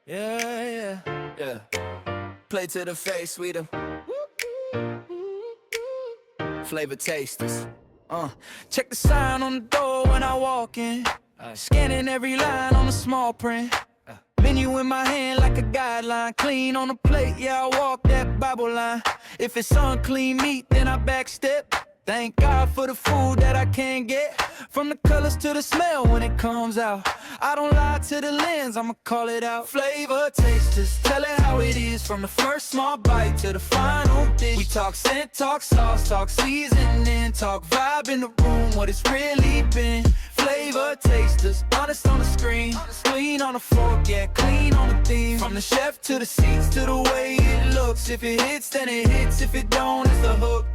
Yeah, yeah, yeah. Play to the face, we the Flavour Tasters. Check the sign on the door when I walk in. Scanning every line on the small print. Menu in my hand like a guideline. Clean on the plate, yeah, I walk that Bible line. If it's unclean meat, then I backstep. Thank God for the food that I can get. From the colors to the smell when it comes out. I don't lie to the lens, I'ma call it out. Flavor tasters, tell it how it is. From the first small bite to the final dish. We talk scent, talk sauce, talk seasoning, talk vibe in the room, what it's really been. Flavor tasters, honest on the screen. Clean on the fork, yeah, clean on the theme. From the chef to the seats to the way it looks. If it hits, then it hits. If it don't, it's the hook.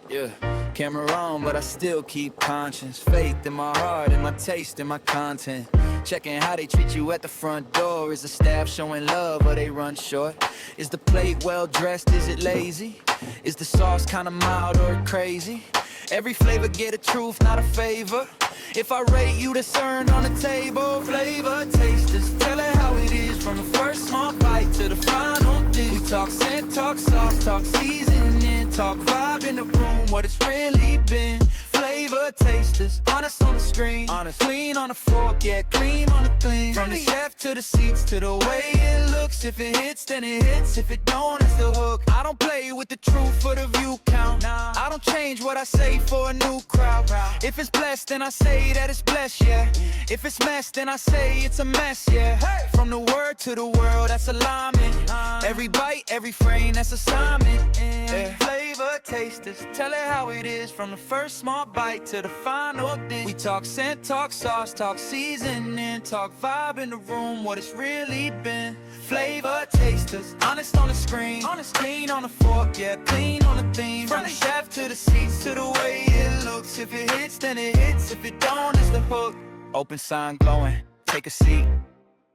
Yeah, camera on, but I still keep conscience. Faith in my heart, and my taste, and my content. Checking how they treat you at the front door. Is the staff showing love or they run short? Is the plate well dressed, is it lazy? Is the sauce kinda mild or crazy? Every flavor get a truth, not a favor. If I rate you, that's earned on the table. Flavor tasters, tell it how it is. From the first small bite to the final dish. We talk scent, talk sauce, talk seasoning, talk vibe in the room, what it's really been. Flavor tasters, honest on the screen. Honest, clean on the fork, yeah, clean on the thing. From the chef to the seats to the way it looks. If it hits, then it hits. If it don't, it's the hook. I don't play with the truth for the view count. Nah, I don't change what I say for a new crowd. If it's blessed, then I say that it's blessed, yeah. If it's messed, then I say it's a mess, yeah. From the word to the world, that's alignment. Every bite, every frame, that's assignment. Yeah. Flavor tasters, tell it how it is. From the first small bite to the final dish. We talk scent, talk sauce, talk seasoning, talk vibe in the room, what it's really been. Flavor tasters, honest on the screen. Honest, clean on the fork, yeah, clean on the theme. From the chef to the seats to the way it looks. If it hits, then it hits. If it don't, it's the hook. Open sign glowing, take a seat.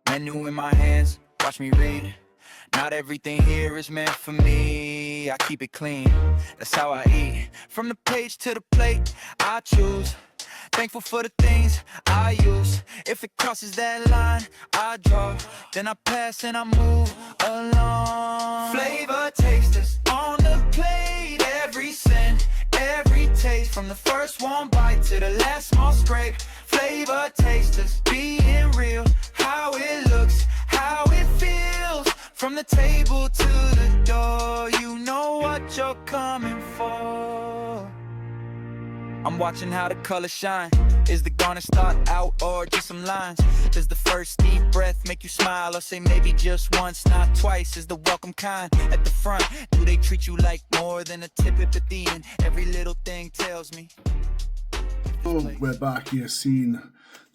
Menu in my hands, watch me read. Not everything here is meant for me. I keep it clean, that's how I eat. From the page to the plate, I choose. Thankful for the things I use. If it crosses that line, I draw. Then I pass and I move along. Flavor tasters, on the plate. Every scent, every taste. From the first one bite to the last small scrape. Flavor tasters, being real. How it looks, how it feels. From the table to the door, you know what you're coming for. I'm watching how the colors shine. Is the garnish start out or just some lines? Does the first deep breath make you smile, or say maybe just once, not twice? Is the welcome kind at the front? Do they treat you like more than a tip at the end? Every little thing tells me. Oh, we're back here seeing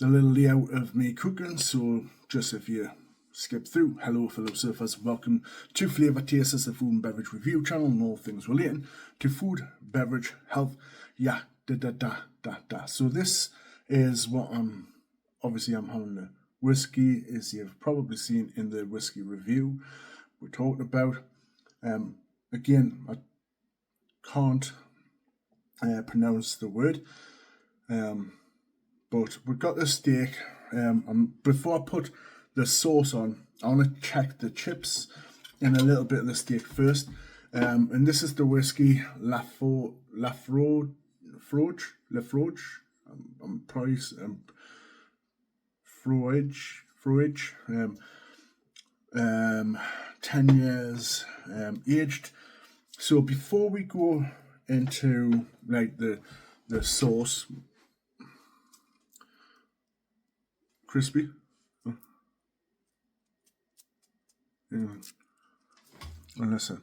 the little layout of me cooking. So just if you skip through, hello fellow surfers, welcome to Flavour Tasters, the food and beverage review channel and all things relating to food, beverage, health, yeah, So this is what I'm having the whiskey, as you've probably seen in the whiskey review we're talking about. Again, I can't pronounce the word, but we've got the steak. Before I put the sauce on, I want to check the chips and a little bit of the steak first. And this is the whiskey Lafroge. I'm probably Froage. 10 years aged. So before we go into like the sauce, crispy. And listen,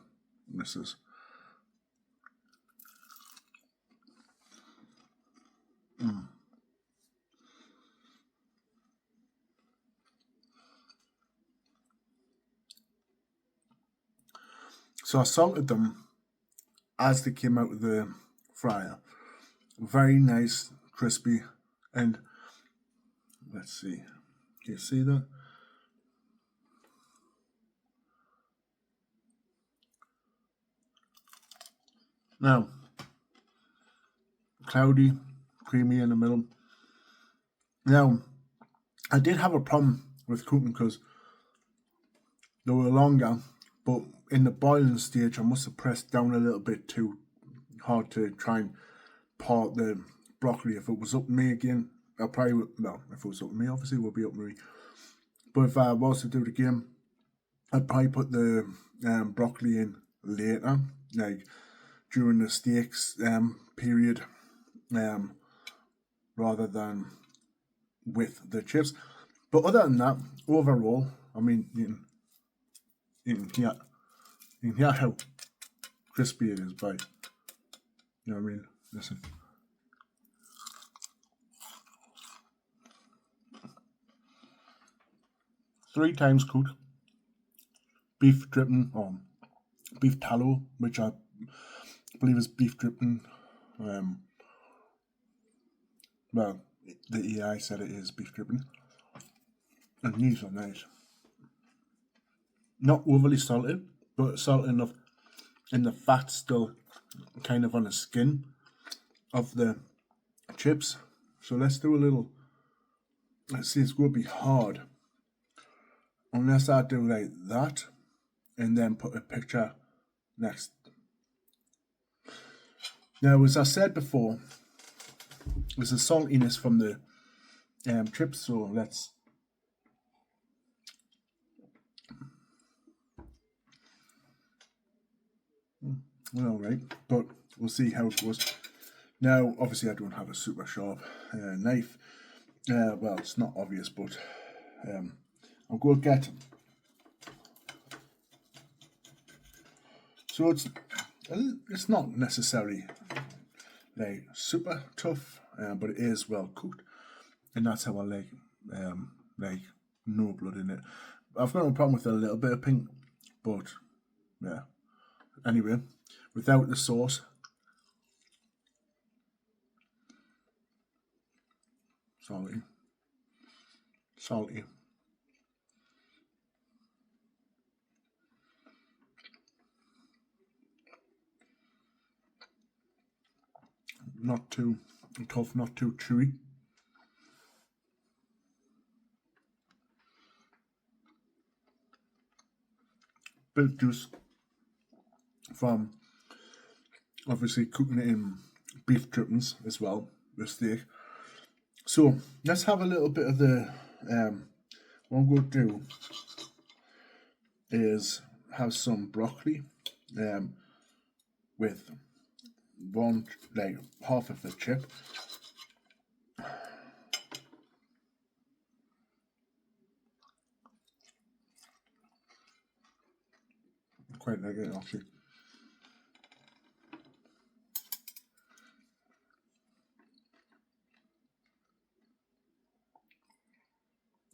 this is. So I salted them as they came out of the fryer. Very nice, crispy, and let's see. Can you see that? Now, cloudy, creamy in the middle. Now, I did have a problem with cooking because They were longer, but in the boiling stage, I must have pressed down a little bit too hard to try and part the broccoli. If it was up to me again, I probably would, well, if it was up to me, obviously it would be up to me. But if I was to do it again, I'd probably put the broccoli in later, like during the steaks period, rather than with the chips. But other than that, overall, I mean, you can hear how crispy it is, but you know what I mean? Listen. 3 times cooked. Beef dripping, or beef tallow, which I believe is beef dripping. Well, the AI said it is beef dripping. And these are nice. Not overly salted, but salted enough in the fat still kind of on the skin of the chips. So let's do a little, let's see, it's going to be hard. Unless I do like that and then put a picture next. Now, as I said before, there's a saltiness from the chips, so let's. Well, alright, but we'll see how it goes. Now, obviously, I don't have a super sharp knife. Well, it's not obvious, but I'm going to get. So it's not necessarily like super tough, but it is well cooked, and that's how I like no blood in it. I've got no problem with a little bit of pink, but yeah. Anyway, without the sauce, salty. Not too tough, not too chewy. Bit of juice from obviously cooking it in beef drippings as well, the steak. So let's have a little bit of the, what I'm going to do is have some broccoli with one, like half of the chip. Quite like it actually.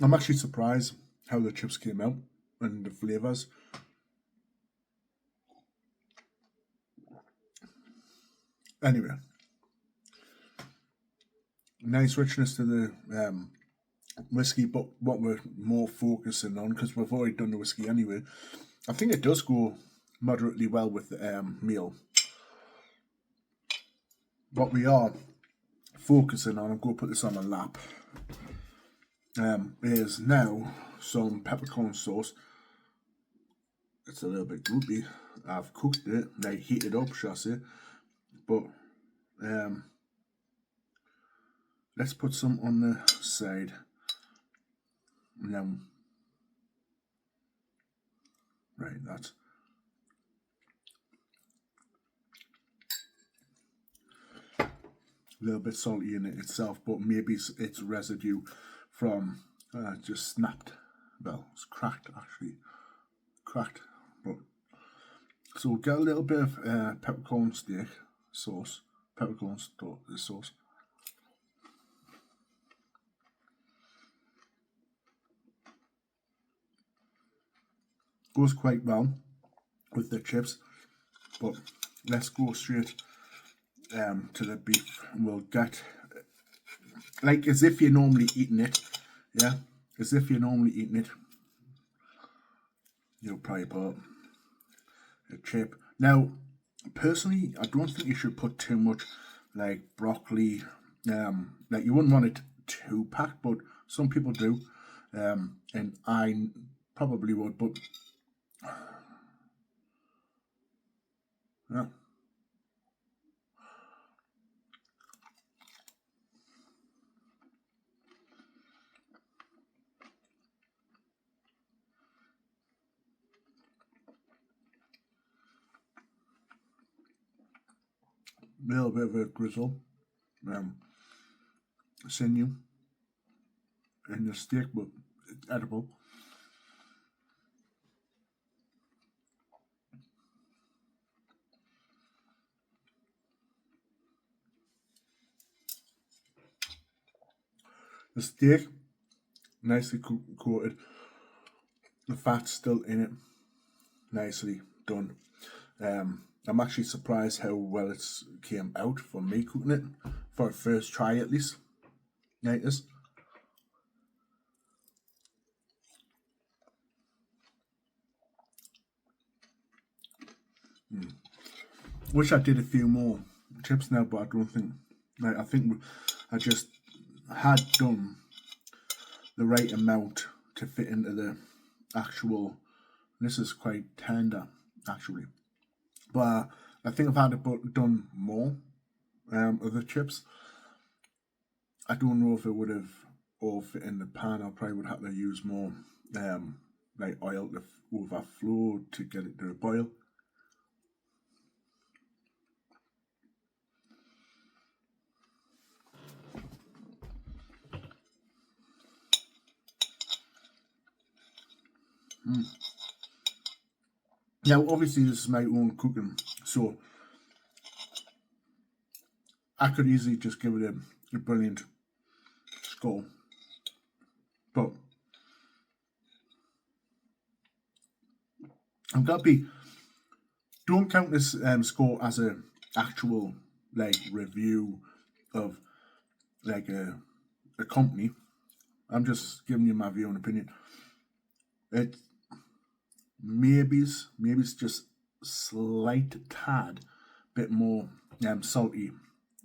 I'm actually surprised how the chips came out and the flavours. Anyway, nice richness to the whiskey, but what we're more focusing on, because we've already done the whiskey anyway, I think it does go moderately well with the meal. What we are focusing on, I'm going to put this on my lap, is now some peppercorn sauce. It's a little bit gloopy. I've cooked it, like heated up, shall I say, but let's put some on the side. Now, right, that's a little bit salty in it itself, but maybe it's residue from just snapped. Well, it's cracked actually, cracked. But so we'll get a little bit of peppercorn steak sauce, peppercorn sauce. Goes quite well with the chips, but let's go straight to the beef, and we'll get like as if you're normally eating it, yeah, as if you're normally eating it. You'll probably put a chip. Now, personally, I don't think you should put too much like broccoli. Like you wouldn't want it too packed, but some people do, and I probably would. But Yeah. A little bit of a grizzle, sinew in the steak, but it's edible. The steak, nicely coated. The fat's still in it, nicely done. I'm actually surprised how well it's came out for me cooking it, for a first try at least, like this. Wish I did a few more chips now, but I don't think, like, I think I just had done the right amount to fit into the actual, this is quite tender actually, but I think if I had done more of the chips, I don't know if it would have all fit in the pan. I probably would have to use more like oil to overflow to get it to a boil. Now, obviously, this is my own cooking, so I could easily just give it a brilliant score. But I'm gonna be, don't count this score as a actual like review of like a company. I'm just giving you my view and opinion. It maybe it's just slight tad bit more salty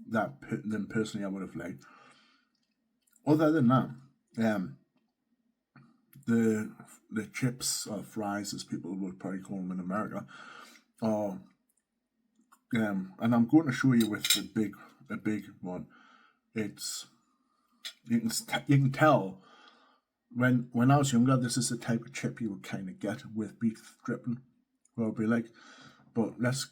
than personally I would have liked. Other than that, the chips or fries, as people would probably call them in America, are and I'm going to show you with the big one. It's you can tell when I was younger, this is the type of chip you would kind of get with beef dripping, probably like. But let's.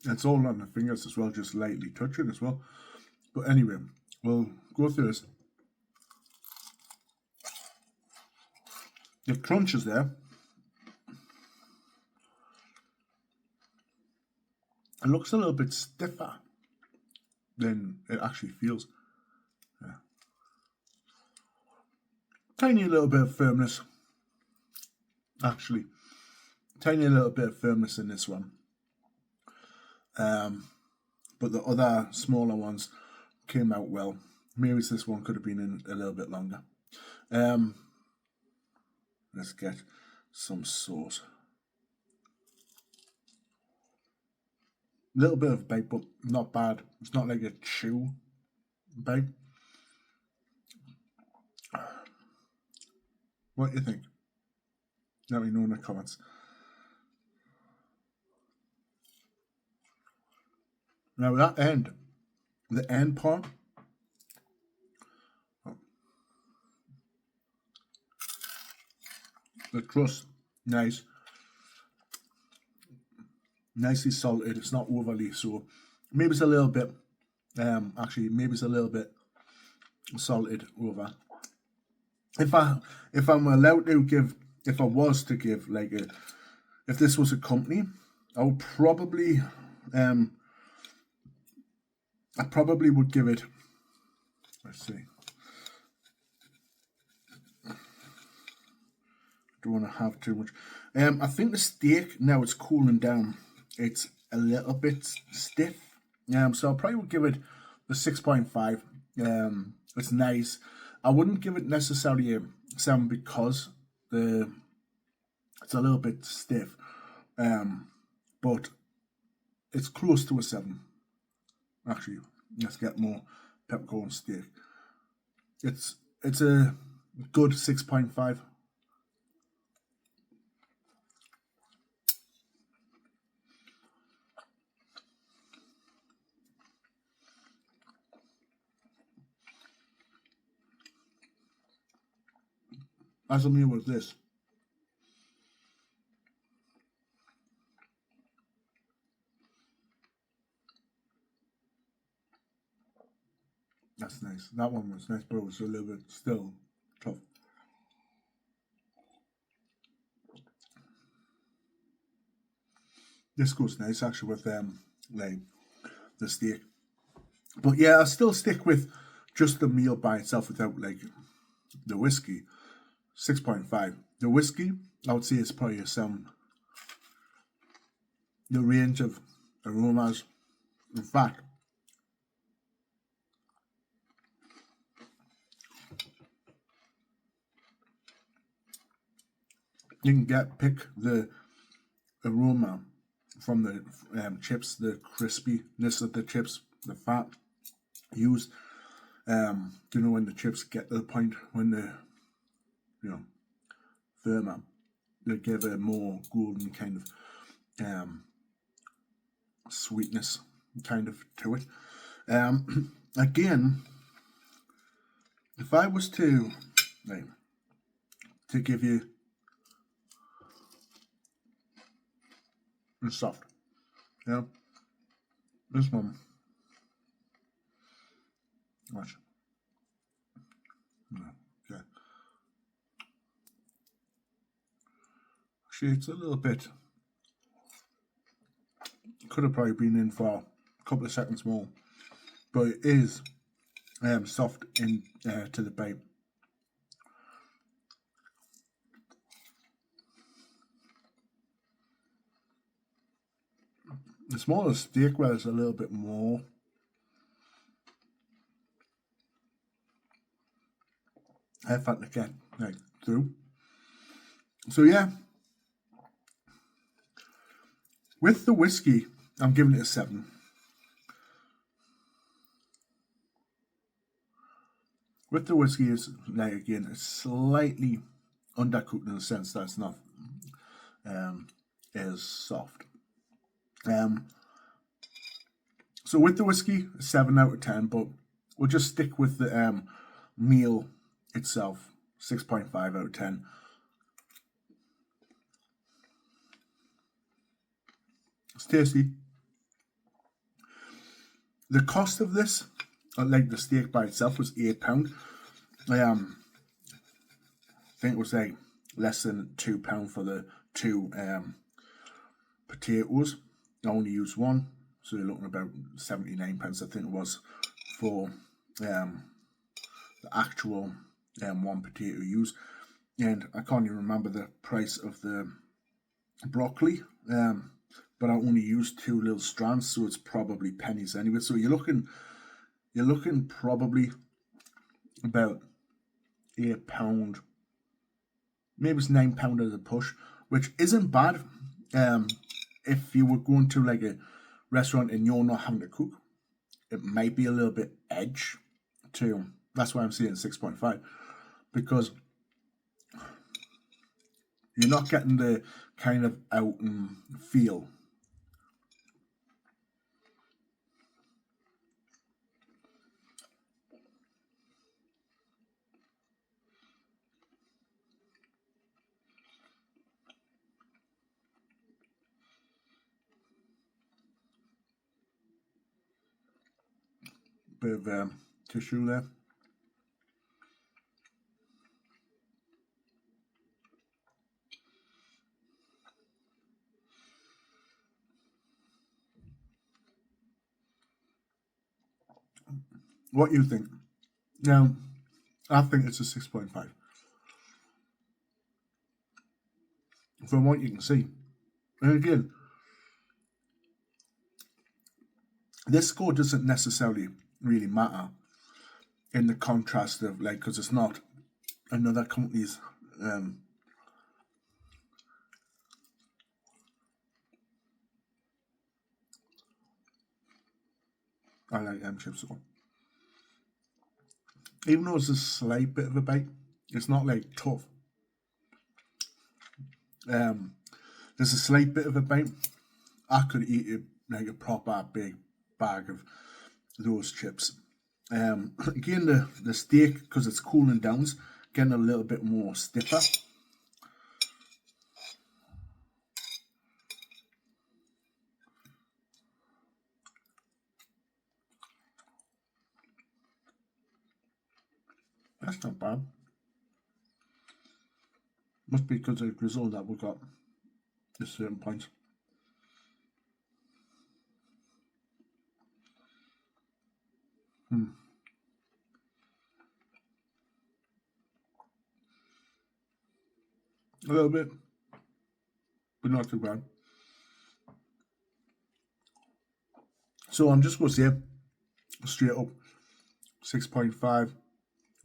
It's all on the fingers as well, just lightly touching as well. But anyway, we'll go through this. The crunch is there. It looks a little bit stiffer than it actually feels. Yeah. Tiny little bit of firmness. Actually, tiny little bit of firmness in this one. But the other smaller ones came out well. Maybe this one could have been in a little bit longer. Let's get some sauce. A little bit of bite, but not bad. It's not like a chew bite. What do you think? Let me know in the comments. Now that the end part, the crust, nice, nicely salted. It's not overly so. Maybe it's a little bit. Actually, maybe it's a little bit salted over. If I'm allowed to give, if I was to give like if this was a company, I would probably I probably would give it. Let's see. Don't want to have too much. I think the steak now it's cooling down. It's a little bit stiff. So I probably would give it the 6.5. It's nice. I wouldn't give it necessarily a 7 because it's a little bit stiff, but it's close to a 7. Actually, let's get more peppercorn steak. It's a good 6.5. As a meal with this, that's nice. That one was nice, but it was a little bit still tough. This goes nice actually with like the steak. But yeah, I'll still stick with just the meal by itself without like the whiskey. 6.5. The whiskey, I would say, is probably the range of aromas. In fact, you can pick the aroma from the chips, the crispiness of the chips, the fat used. When the chips get to the point when they're firmer, they give a more golden kind of sweetness kind of to it. Again, if I was to give you the soft, this one, watch. Okay. Actually, it's a little bit. Could have probably been in for a couple of seconds more, but it is soft in to the bite. The smaller steak was a little bit more. Fat to get through. So yeah, with the whiskey, I'm giving it a 7. With the whiskey, is again, it's slightly undercooked in the sense that it's not as soft. So with the whiskey, 7 out of 10, but we'll just stick with the meal itself, 6.5 out of 10. It's tasty. The cost of this, like the steak by itself, was £8. I think it was like less than £2 for the 2 potatoes. I only used 1, so you're looking at about 79 pence, I think it was, for the actual 1 potato used. And I can't even remember the price of the broccoli, but I only used 2 little strands, so it's probably pennies anyway. So you're looking probably about £8, maybe it's £9 as a push, which isn't bad. If you were going to like a restaurant and you're not having to cook, it might be a little bit edge to. That's why I'm saying 6.5, because you're not getting the kind of out and feel. Bit of tissue there. What you think? Now, I think it's a 6.5. From what you can see. And again, this score doesn't necessarily really matter in the contrast of, like, because it's not another company's I like them chips though. Even though it's a slight bit of a bite, it's not like tough. There's a slight bit of a bite. I could eat it like a proper big bag of those chips. Again, the steak, because it's cooling down, is getting a little bit more stiffer. That's not bad. Must be because of the grizzle that we got at certain points. A little bit, but not too bad. So I'm just going to say straight up 6.5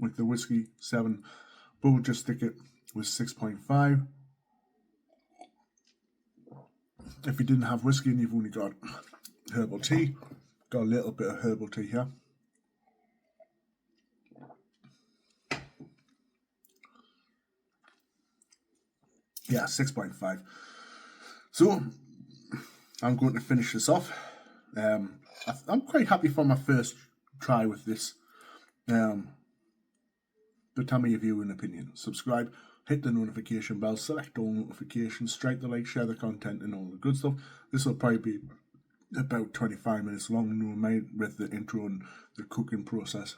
with the whiskey 7, but we'll just stick it with 6.5. If you didn't have whiskey and you've only got herbal tea, got a little bit of herbal tea here. Yeah, 6.5. So I'm going to finish this off. I'm quite happy for my first try with this. But tell me your view and opinion. Subscribe, hit the notification bell, select all notifications, strike the like, share the content and all the good stuff. This will probably be about 25 minutes long with the intro and the cooking process.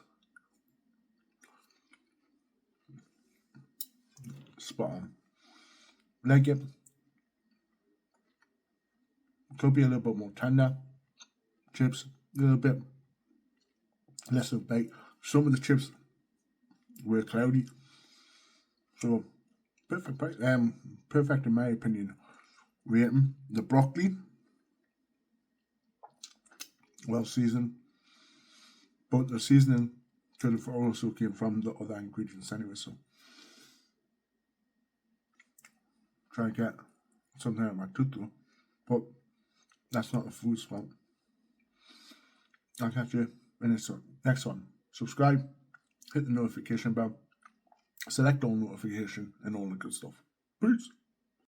Spot on. Like it. Could be a little bit more tender. Chips, a little bit less of bite. Some of the chips were cloudy. So perfect price. Perfect in my opinion. Rating. The broccoli, well seasoned, but the seasoning could have also came from the other ingredients anyway. So try and get something out of my tooth though, but that's not a food spot. I'll catch you in the next one. Subscribe, hit the notification bell, select all notification and all the good stuff. Peace.